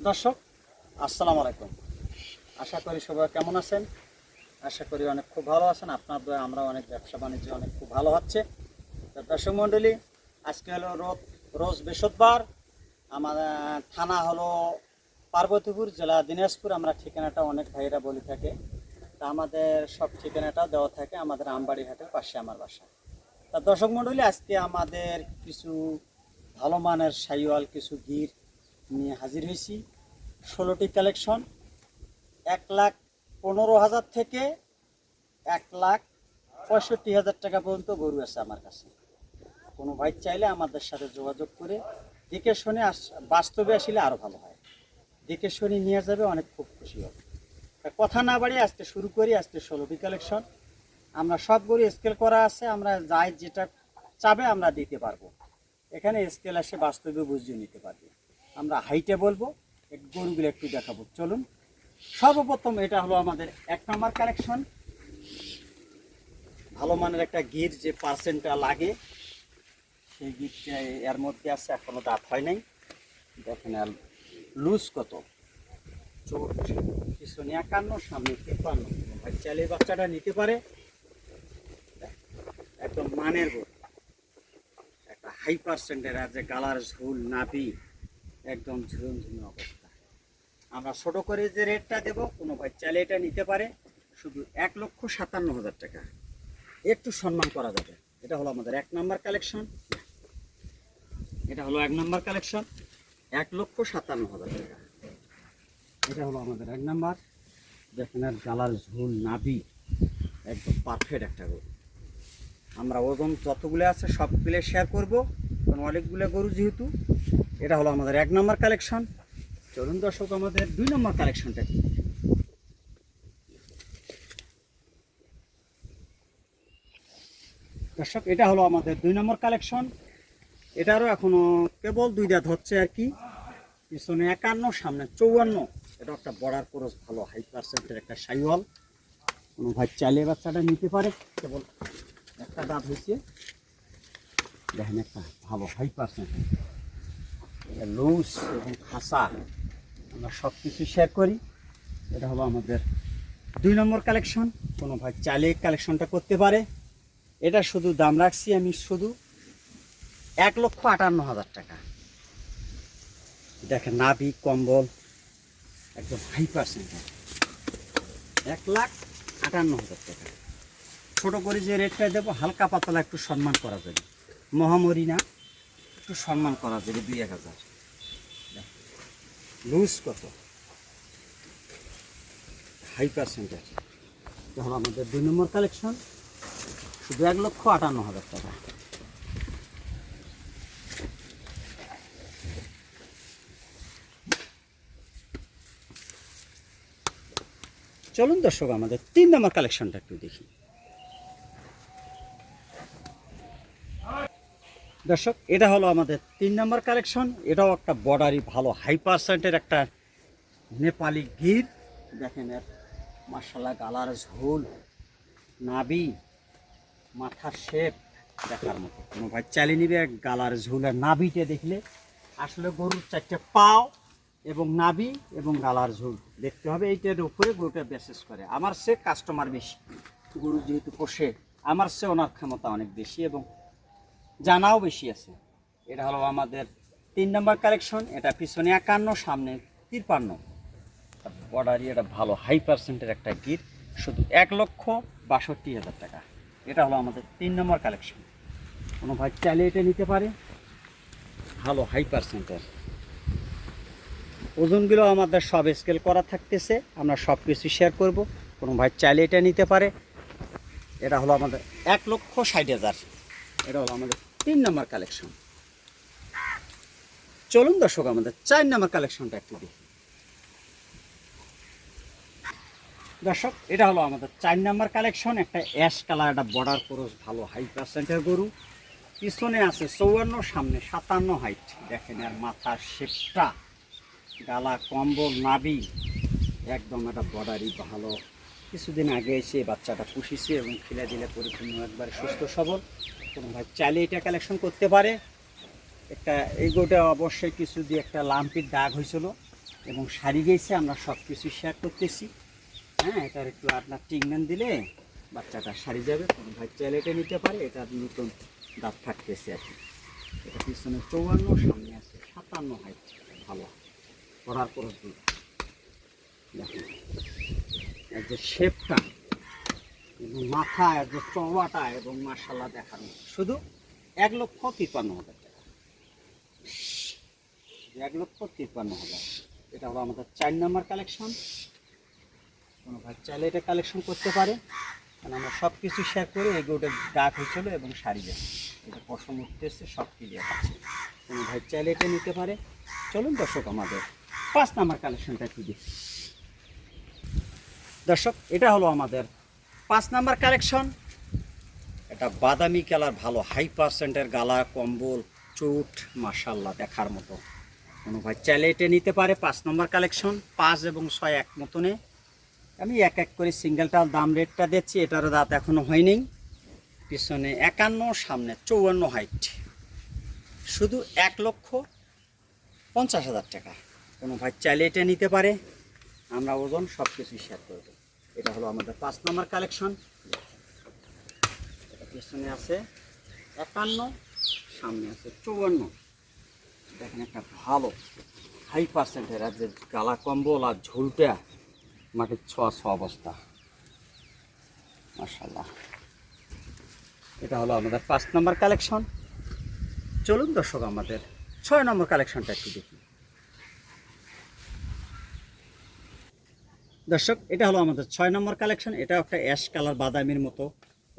দর্শক আসসালামু আলাইকুম। আশা করি সবাই কেমন আছেন। আশা করি অনেক খুব ভালো আছেন। আপনার দয়া আমরা অনেক ব্যবসা বাণিজ্য অনেক খুব ভালো হচ্ছে। তো দর্শক মণ্ডলী, আজকে হলো রোজ বৃহস্পতিবার। আমাদের থানা হলো পার্বতীপুর, জেলা দিনাজপুর। আমরা ঠিকানাটা অনেক ভাইয়েরা বলে থাকে, তা আমাদের সব ঠিকানাটা দেওয়া থাকে আমাদের আমবাড়ি হাটের পাশে আমার বাসা। তা দর্শক মণ্ডলী, আজকে আমাদের কিছু ভালো মানের সাইওয়াল কিছু গির নিয়ে হাজির হয়েছি। 16টি কালেকশন, 1,15,000 থেকে 1,65,000 টাকা পর্যন্ত গরু আছে আমার কাছে। কোনো ভাই চাইলে আমাদের সাথে যোগাযোগ করে দেখে শুনে বাস্তবে আসলে আরও ভালো হয়। দেখে শুনে নিয়ে যাবে, অনেক খুব খুশি হবে। তা কথা না বাড়িয়ে আজকে শুরু করি। আজকে 16টি কালেকশন, আমরা সব গরু স্কেল করা আছে। আমরা যাই যেটা চাবে আমরা দিতে পারবো। এখানে স্কেল আসে বাস্তবে বুঝিয়ে নিতে পারবে। আমরা হাইটে বলবো, গরুগুলো একটু দেখাবো। চলুন। সর্বপ্রথম এটা হলো আমাদের 1 নম্বর কালেকশন। ভালো মানের একটা গির, যে পার্সেন্টটা লাগে সেই গিরটা এর মধ্যে আছে, এখনো দাঁত হয় নাই। দেখেন আর লুজ কত, চোট পিছনে 51, সামনে 53। ভাই চাইলে বাচ্চাটা নিতে পারে। একদম মানের গরু, একটা হাই পার্সেন্টের, আর যে গালার ঝুল নাভি একদম ঝুরঝুমি অবস্থা। আমরা ছোট করে যে রেটটা দেব, কোনো ভাই চাইলে এটা নিতে পারে শুধু 1,57,000 টাকা। একটু সম্মান করা যাবে। এটা হলো আমাদের 1 নম্বর কালেকশন। এটা হলো 1 নম্বর কালেকশন, 1,57,000 টাকা। এটা হলো আমাদের 1 নম্বর। দেখেন আর গালার ঝুল নাভি একদম পারফেক্ট একটা গরু। আমরা ওজন যতগুলো আছে সবগুলো শেয়ার করবো, কারণ অনেকগুলো গরু যেহেতু। এটা হলো আমাদের 1 নম্বর কালেকশন। চলুন দর্শক, আমাদের 2 নম্বর কালেকশনটা কি। দর্শক, এটা হলো আমাদের 2 নম্বর কালেকশন। এটারও এখনো কেবল 2 দাঁত হচ্ছে আর কি। পিছনে 51, সামনে 54। এটা একটা বর্ডার ক্রস, ভালো হাই পার্সেন্টের একটা সাইওয়াল। কোনো ভাই চাইলে বাচ্চাটা নিতে পারে। কেবল একটা দাঁত হয়েছে। দেখেন একটা ভালো হাই পার্সেন্ট, লুজ এবং খাসা। আমরা সব কিছু শেয়ার করি। এটা হলো আমাদের 2 নম্বর কালেকশন। কোনো ভাই চাইলে কালেকশনটা করতে পারে। এটা শুধু দাম রাখছি আমি শুধু 1,58,000 টাকা। দেখেন নাভি কম্বল একদম হাই পার্সেন্ট, 1,58,000 টাকা। ছোটো করে যে রেটটা দেবো, হালকা পাতলা একটু সম্মান করা যাবে। মহামরি না, একটু সম্মান করা যাবে। 2-1,000। লুজ কত, হাই পার্সেন্টেজ। তখন আমাদের 2 নম্বর কালেকশন, শুধু 1,58,000 টাকা। চলুন দর্শক, আমাদের 3 নম্বর কালেকশনটা একটু দেখি। দর্শক, এটা হলো আমাদের 3 নম্বর কালেকশন। এটাও একটা বর্ডারি ভালো হাই পার্সেন্টের একটা নেপালি গির। দেখেন এর মাশাআল্লাহ গালার ঝোল, নাভি, মাথার শেপ দেখার মতো। কোনো ভাই চালিয়ে নিবে। গালার ঝোলের নাভিটা দেখলে আসলে গরুর 4টে পাও এবং নাভি এবং গালার ঝোল দেখতে হবে। এইটার উপরে গরুটা বিশেষ করে। আমার সে কাস্টমার বেশি, গরু যেহেতু পোষে, আমার সে ওনার ক্ষমতা অনেক বেশি এবং জানাও বেশি আছে। এটা হলো আমাদের 3 নম্বর কালেকশন। এটা পিছনে 51, সামনে 53। বর্ডারি এটা ভালো হাই পার্সেন্টের একটা গির, শুধু 1,62,000 টাকা। এটা হলো আমাদের 3 নম্বর কালেকশন। কোনো ভাই চাইলে এটা নিতে পারে, ভালো হাই পার্সেন্টের। ওজনগুলো আমাদের সব স্কেল করা থাকতেছে, আমরা সব কিছু শেয়ার করব। কোনো ভাই চাইলে এটা নিতে পারে। এটা হলো আমাদের 1,60,000। এটা হলো আমাদের 3 নম্বর কালেকশন। চলুন দর্শক, আমাদের 4 নম্বর কালেকশনটা একটু দেখি। দর্শক, এটা হলো আমাদের 4 নম্বর কালেকশন। একটা অ্যাশ কালার, একটা বর্ডার ক্রস, ভালো হাই পার্সেন্টের গরু। পিছনে আছে 54, সামনে 57 হাইট। দেখেন আর মাথার শেপটা, গালা কম্বল, নাভি একদম একটা বর্ডারি ভালো। কিছুদিন আগে এসে বাচ্চাটা পুষিছে এবং খিলে দিলে পরিপূর্ণ একবার সুস্থ সবল। কোনো ভাই চাইলে এটা কালেকশন করতে পারে। একটা এই গরুটা অবশ্যই কিছু দিয়ে একটা লাম্পির দাগ হয়েছিল, এবং শাড়ি গেছে, আমরা সব কিছু শেয়ার করতেছি। হ্যাঁ, এটার একটু আপনার ট্রিটমেন্ট দিলে বাচ্চাটা সারি যাবে। কোনো ভাই চাইলে এটা নিতে পারে, এটা নতুন দাঁত থাকতেছে আর কি। এটা পিছনে 54, সামনে আছে 57 হাইট, ভালো করার পর দেখেন এর যে শেপটা এবং মাথা, এর যে চওড়াটা এবং মাশাআল্লাহ দেখানো, শুধু 1,53,000 টাকা। 1,53,000। এটা হলো আমাদের 4 নম্বর কালেকশন। কোনো ভাই চাইলে এটা কালেকশন করতে পারে, কারণ আমরা সব কিছু শেয়ার করে এই গরুটার ডাক হয়েছিল এবং শাড়ি যাচ্ছে, এটা পশম উঠতেছে, সব ক্লিয়ার আছে। কোনো ভাই চাইলে এটা নিতে পারে। চলুন দর্শক আমাদের 5 নম্বর কালেকশনটা একটু দেখি। দর্শক, এটা হলো আমাদের 5 নম্বর কালেকশন। এটা বাদামি কালার, ভালো হাই পার্সেন্টের গালা, কম্বল, চুট, মাশাআল্লাহ দেখার মতো। কোনো ভাই চাইলে এটা নিতে পারে। 5 নম্বর কালেকশন, 5 এবং 6 এক মতনে। আমি এক এক করে সিঙ্গেলটার দাম রেটটা দিচ্ছি। এটারও দাঁত এখনও হয়নি। পিছনে 51, সামনে 54 হাইট, শুধু 1,50,000 টাকা। কোনো ভাই চাইলে এটা নিতে পারে, আমরা ওজন সব কিছু শেয়ার করব। এটা হলো আমাদের 5 নম্বর কালেকশন। এটা পিছনে আছে 51, সামনে আছে 54। দেখেন একটা ভালো হাই পার্সেন্টের, আর যে গালা কম্বল আর ঝুলটা মাটির ছোঁয়া অবস্থা, মাশাআল্লাহ। এটা হলো আমাদের 5 নম্বর কালেকশন। চলুন দর্শক আমাদের 6 নম্বর কালেকশনটা একটু দেখি। দর্শক, এটা হলো আমাদের 6 নম্বর কালেকশন। এটা একটা অ্যাশ কালার, বাদামির মতো।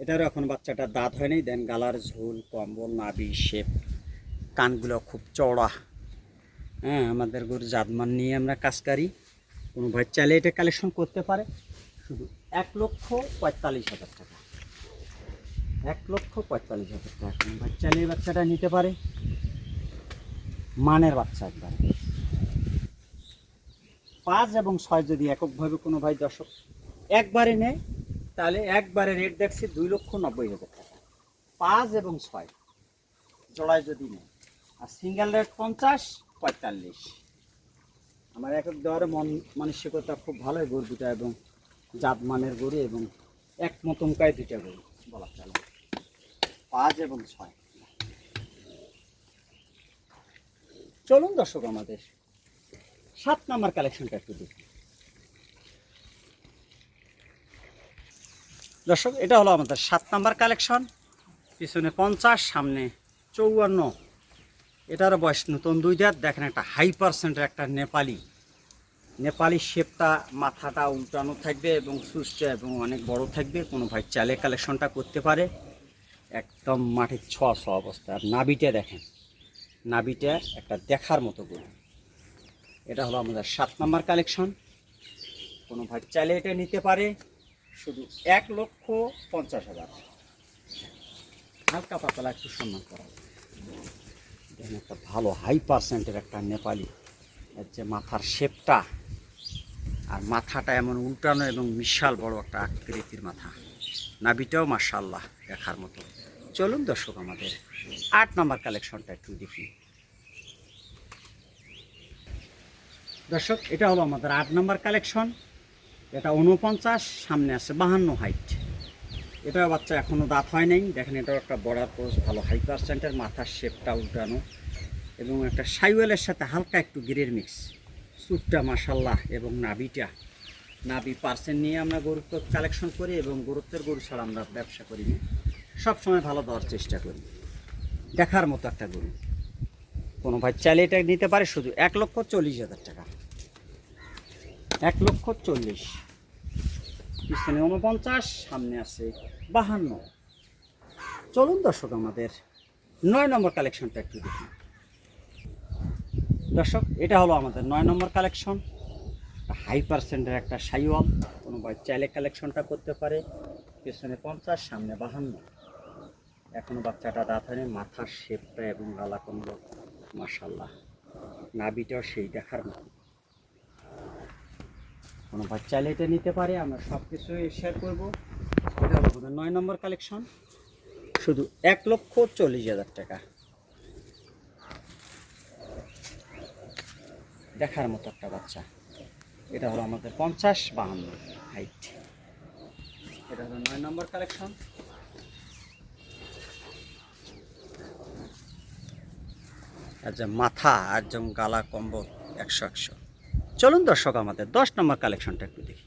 এটারও এখন বাচ্চাটার দাঁত হয়নি। দেন গালার ঝোল, কম্বল, নাভি শেপ, কানগুলো খুব চওড়া। হ্যাঁ, আমাদের গরু জাতমান নিয়ে আমরা কাজ করি। কোনো ভাই চাইলে এটা কালেকশন করতে পারে, শুধু 1,45,000 টাকা। 1,45,000 টাকা। কোনো ভাই চাইলে এই বাচ্চাটা নিতে পারে, মানের বাচ্চা একবারে। 5 এবং 6 যদি এককভাবে কোনো ভাই দর্শক একবারে নেয়, তাহলে একবারে রেট দেখছি 2,90,000 টাকা। 5 এবং 6 জোড়ায় যদি নেয়, আর সিঙ্গেল রেট 50, 45। আমার একক দেওয়ার মানসিকতা খুব ভালোই গরু দুটা, এবং জাত মানের গরু, এবং এক মতমকায় দুইটা গরু বলা চলে। 5 এবং 6। চলুন দর্শক আমাদের 7 নম্বর কালেকশনটা একটু দেখি। দর্শক, এটা হলো আমাদের 7 নম্বর কালেকশন। পিছনে 50, সামনে 54। এটারও বয়স নতুন 2 দাঁত। দেখেন একটা হাই পার্সেন্টের একটা নেপালি শেপটা, মাথাটা উল্টানো থাকবে এবং সুস্থ এবং অনেক বড় থাকবে। কোনো ভাই চাইলে কালেকশনটা করতে পারে। একদম মাটির ছোঁয়া অবস্থা। আর নাভিটা দেখেন, নাভিটা একটা দেখার মতো গরু। এটা হলো আমাদের 7 নম্বর কালেকশন। কোনো ভাই চাইলে এটা নিতে পারে, শুধু 1,50,000। হালকা পাতলা একটু সম্মান করা। দেখেন একটা ভালো হাই পার্সেন্টের একটা নেপালি, এর যে মাথার শেপটা, আর মাথাটা এমন উল্টানো এবং বিশাল বড় একটা আকৃতির মাথা। নাভিটাও মাশাআল্লাহ দেখার মতো। চলুন দর্শক আমাদের 8 নম্বর কালেকশনটা একটু দেখি। দর্শক, এটা হলো আমাদের 8 নম্বর কালেকশন। এটা 49, সামনে আছে 52 হাইট। এটা বাচ্চা এখনও দাঁত হয় নাই। দেখেন এটাও একটা বর্ডার পোস্ট, ভালো হাই পার্সেন্টের, মাথার শেপটা উল্টানো এবং একটা সাইওয়ালের সাথে হালকা একটু গিরের মিক্স। চুটটা মাশাআল্লাহ, এবং নাভি পার্সেন্ট নিয়ে আমরা গরুত্ব কালেকশন করি, এবং গুরুত্বের গরু ছাড়া আমরা ব্যবসা করি না। সবসময় ভালো দেওয়ার চেষ্টা করি। দেখার মতো একটা গরু। কোনো ভাই চাইলে এটা নিতে পারে, শুধু 1,40,000 টাকা। 1,40,000। পিছনে 49, সামনে আছে 52। চলুন দর্শক আমাদের 9 নম্বর কালেকশনটা একটু দেখি। দর্শক, এটা হলো আমাদের 9 নম্বর কালেকশন। হাই পার্সেন্টের একটা সাইওয়াল। কোনো ভাই চাইলে কালেকশনটা করতে পারে। পিছনে 50, সামনে 52। এখনও বাচ্চাটা দাঁত হয়নি। মাথার শেপটা এবং গালা কম্বল মাশাআল্লাহ, নাভিটাও সেই দেখার মতো। কোনো ভাই চাইলে এটা নিতে পারে, আমরা সব কিছু শেয়ার করবো। এটা হলো আমাদের 9 নম্বর কালেকশন, শুধু 1,40,000 টাকা। দেখার মতো একটা বাচ্চা। এটা হলো আমাদের 50-52 হাইট। এটা হলো 9 নম্বর কালেকশন। আর যে মাথা আর যেমন গালা কম্বল 100-100। চলুন দর্শক আমাদের 10 নম্বর কালেকশনটা একটু দেখি।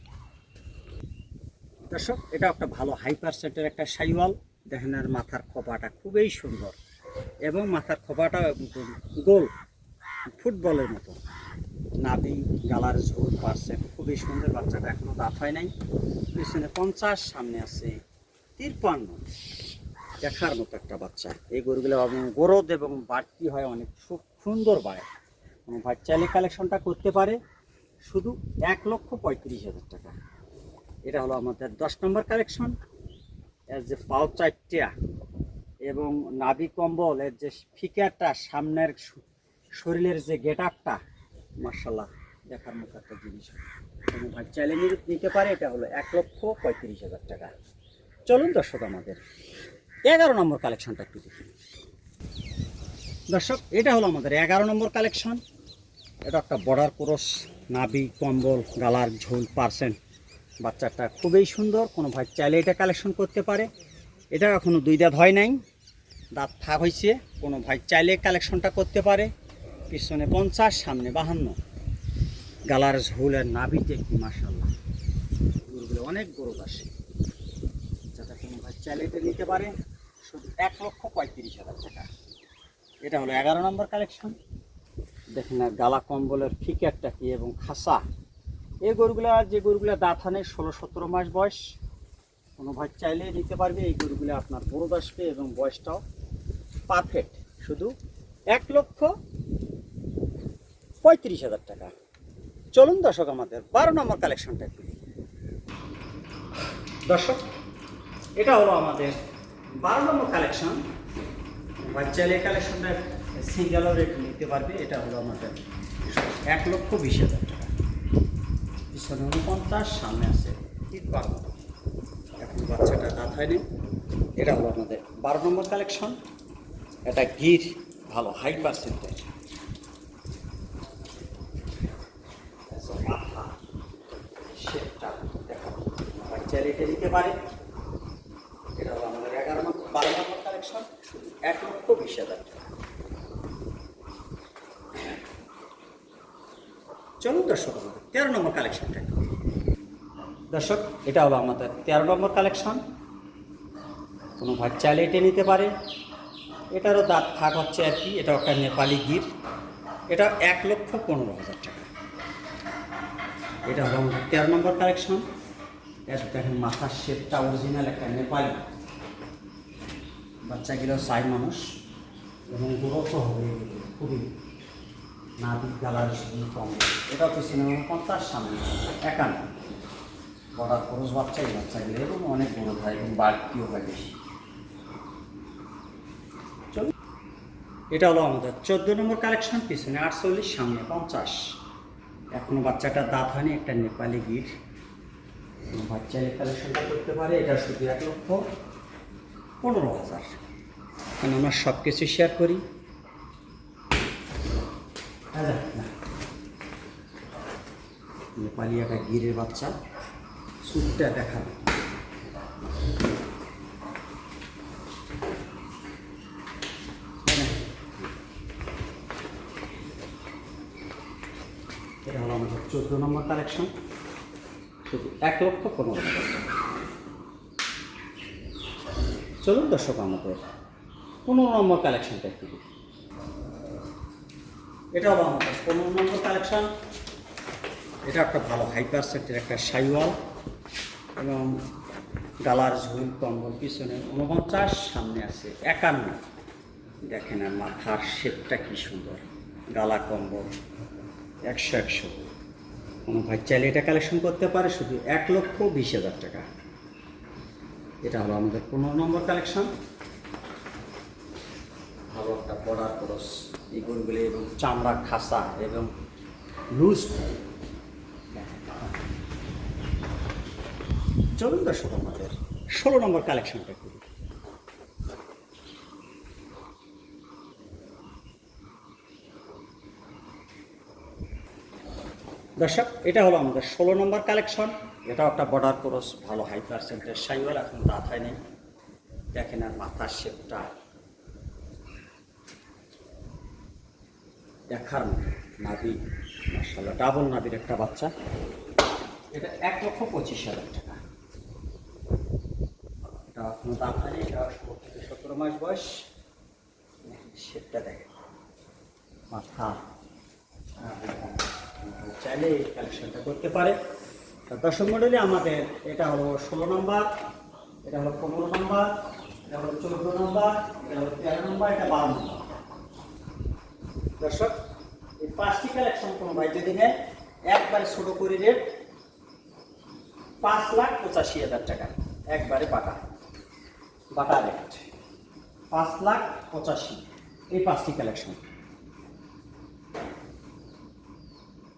দর্শক এটা একটা ভালো হাই পার্সেন্টের একটা শাইওয়াল। দেখেন আর মাথার খোপাটা খুবই সুন্দর এবং মাথার খোপাটা গোল ফুটবলের মতো। নাভি গালার ঝোল পার্সেন্ট খুবই সুন্দর। বাচ্চাটা এখনো দাঁত হয় নাই। পিছনে 50, সামনে আছে 53। দেখার মতো একটা বাচ্চা। এই গরুগুলো গ্রোথ এবং বাড়তি হয় অনেক সুন্দর বাড়ে। কোনো ভাই চাইলে কালেকশনটা করতে পারে শুধু 1,35,000 টাকা। এটা হলো আমাদের 10 নম্বর কালেকশন। এর যে পাও চারটা এবং নাভি কম্বল, এর যে ফিকারটা, সামনের শরীরের যে গেট আপটা, মার্শাল্লাহ দেখার মতো একটা জিনিস। কোনো ভাই চাইলে নিতে পারে। এটা হলো 1,35,000 টাকা। চলুন দর্শক আমাদের 11 নম্বর কালেকশনটা একটু দেখি। দর্শক এটা হলো আমাদের 11 নম্বর কালেকশন। এটা একটা বর্ডার ক্রস, নাভি কম্বল গালার ঝোল পার্সেন্ট। বাচ্চাটা খুবই সুন্দর। কোনো ভাই চাইলে এটা কালেকশন করতে পারে। এটা এখনও 2 দাঁত হয় নাই, দাঁত ফাঁক হয়েছে। কোনো ভাই চাইলে কালেকশনটা করতে পারে। পিছনে 50, সামনে 52। গালার ঝোলের নাভিতে কি মাশাআল্লাহ, গরুগুলো অনেক গরু আসে। যাতে কোনো ভাই চাইলে এটা নিতে পারে শুধু 1,35,000 টাকা। এটা হলো 11 নম্বর কালেকশন। দেখেন আর গালা কম্বলের ফিকারটা কি এবং খাসা। এই গরুগুলা, যে গরুগুলা দাঁত হয় 16-17 মাস বয়স, কোনো ভাই চাইলে নিতে পারবে। এই গরুগুলো আপনার বড় আসবে এবং বয়সটাও পারফেক্ট। শুধু 1,35,000 টাকা। চলুন দর্শক আমাদের 12 নম্বর কালেকশনটা একটু দেখি। দর্শক এটা হলো আমাদের 12 নম্বর কালেকশন। ভাই চাইলে কালেকশনটা সিঙ্গেলও রেট নিতে পারবে। এটা হলো আমাদের 1,20,000 টাকা। পিছনে 49, সামনে আছে 53। এখন বাচ্চাটা দাঁত হয়নি। এটা হলো আমাদের 12 নম্বর কালেকশন। এটা গির ভালো হাই পার্সেন্টের। মাথা শেপটা দেখা বাচ্চারা এটা নিতে পারে। এটা হলো আমাদের 12 নম্বর কালেকশন, শুধু 1,20,000 টাকা। চলুন দর্শক আমাদের 13 নম্বর কালেকশনটা। দর্শক এটা হলো আমাদের 13 নম্বর কালেকশন। কোনো ভাই চাইলে এটা নিতে পারে। এটারও দাঁত থাক হচ্ছে আর কি। এটা একটা নেপালি গির। এটা 1,15,000 টাকা। এটা হলো আমাদের 13 নম্বর কালেকশন। এর দেখেন মাথার শেপটা অরিজিনাল একটা নেপালি। বাচ্চাগুলো সাই মানুষ এবং গ্রোথও হবে এগুলো খুবই। নাভি গালার কম। এটাও পিছনে 50, সামনে 51। বড়ার খরচ বাচ্চাগুলো এবং অনেক বড় হয় এবং বাড়তিও হয় বেশি। চলুন এটা হলো আমাদের 14 নম্বর কালেকশন। পিছনে 48, সামনে 50। এখনো বাচ্চাটার দাঁত হয়নি। একটা নেপালি গির। বাচ্চা এই কালেকশনটা করতে পারে। এটা শুধু 1,15,000। কারণ আমরা সব কিছু শেয়ার করি। নেপালি একটা গিরের বাচ্চা, সুটটা দেখাবে। এটা হলো আমাদের 14 নম্বর কালেকশন, শুধু 1,15,000 টাকা। চলুন দর্শক আমাদের 15 নম্বর কালেকশনটা একটু দেখি। এটা হলো আমাদের 15 নম্বর কালেকশন। এটা একটা ভালো হাই পার্সেন্টের একটা শাইওয়াল এবং গালার ঝুল কম্বল। পিছনে 49, সামনে আছে 51। দেখেন আর মাথার শেপটা কি সুন্দর। গালা কম্বল 100-100। কোনো ভাই চাইলে এটা কালেকশন করতে পারে শুধু 1,20,000 টাকা। এটা হলো আমাদের 15 নম্বর কালেকশন। ভালো একটা বর্ডার ক্রস এই গরুগুলি এবং চামড়া খাসা এবং লুজ। চলুন দর্শক আমাদের 16 নম্বর কালেকশনটা করি। দর্শক, এটা হলো আমাদের 16 নম্বর কালেকশন। এটাও একটা বর্ডার ক্রস, ভালো হাই পার্সেন্টের শাহিওয়াল, এখন দাঁত হয়নি। দেখেন আর মাথার শেপটা দেখার মতো, নাভি মাশাআল্লাহ ডাবল নাভির একটা বাচ্চা। এটা 1,25,000 টাকা। এটা এখনো দাঁত হয়নি, এটা 16 থেকে 17 মাস বয়স। শেপটা দেখেন, মাথা, চাইলে এই কালেকশনটা করতে পারে। দর্শক মণ্ডলী, আমাদের এটা হলো 16 নম্বর, এটা হলো 15 নম্বর, এটা হলো 14 নম্বর, এটা হলো 13 নম্বর, এটা 12 নম্বর। দর্শক, এই 5টি কালেকশন কোন ভাই যদি নেয়, একবারে ছোট করে রেট 5,85,000 টাকা, একবারে বাটা রেট 5,85,000। এই 5টি কালেকশন।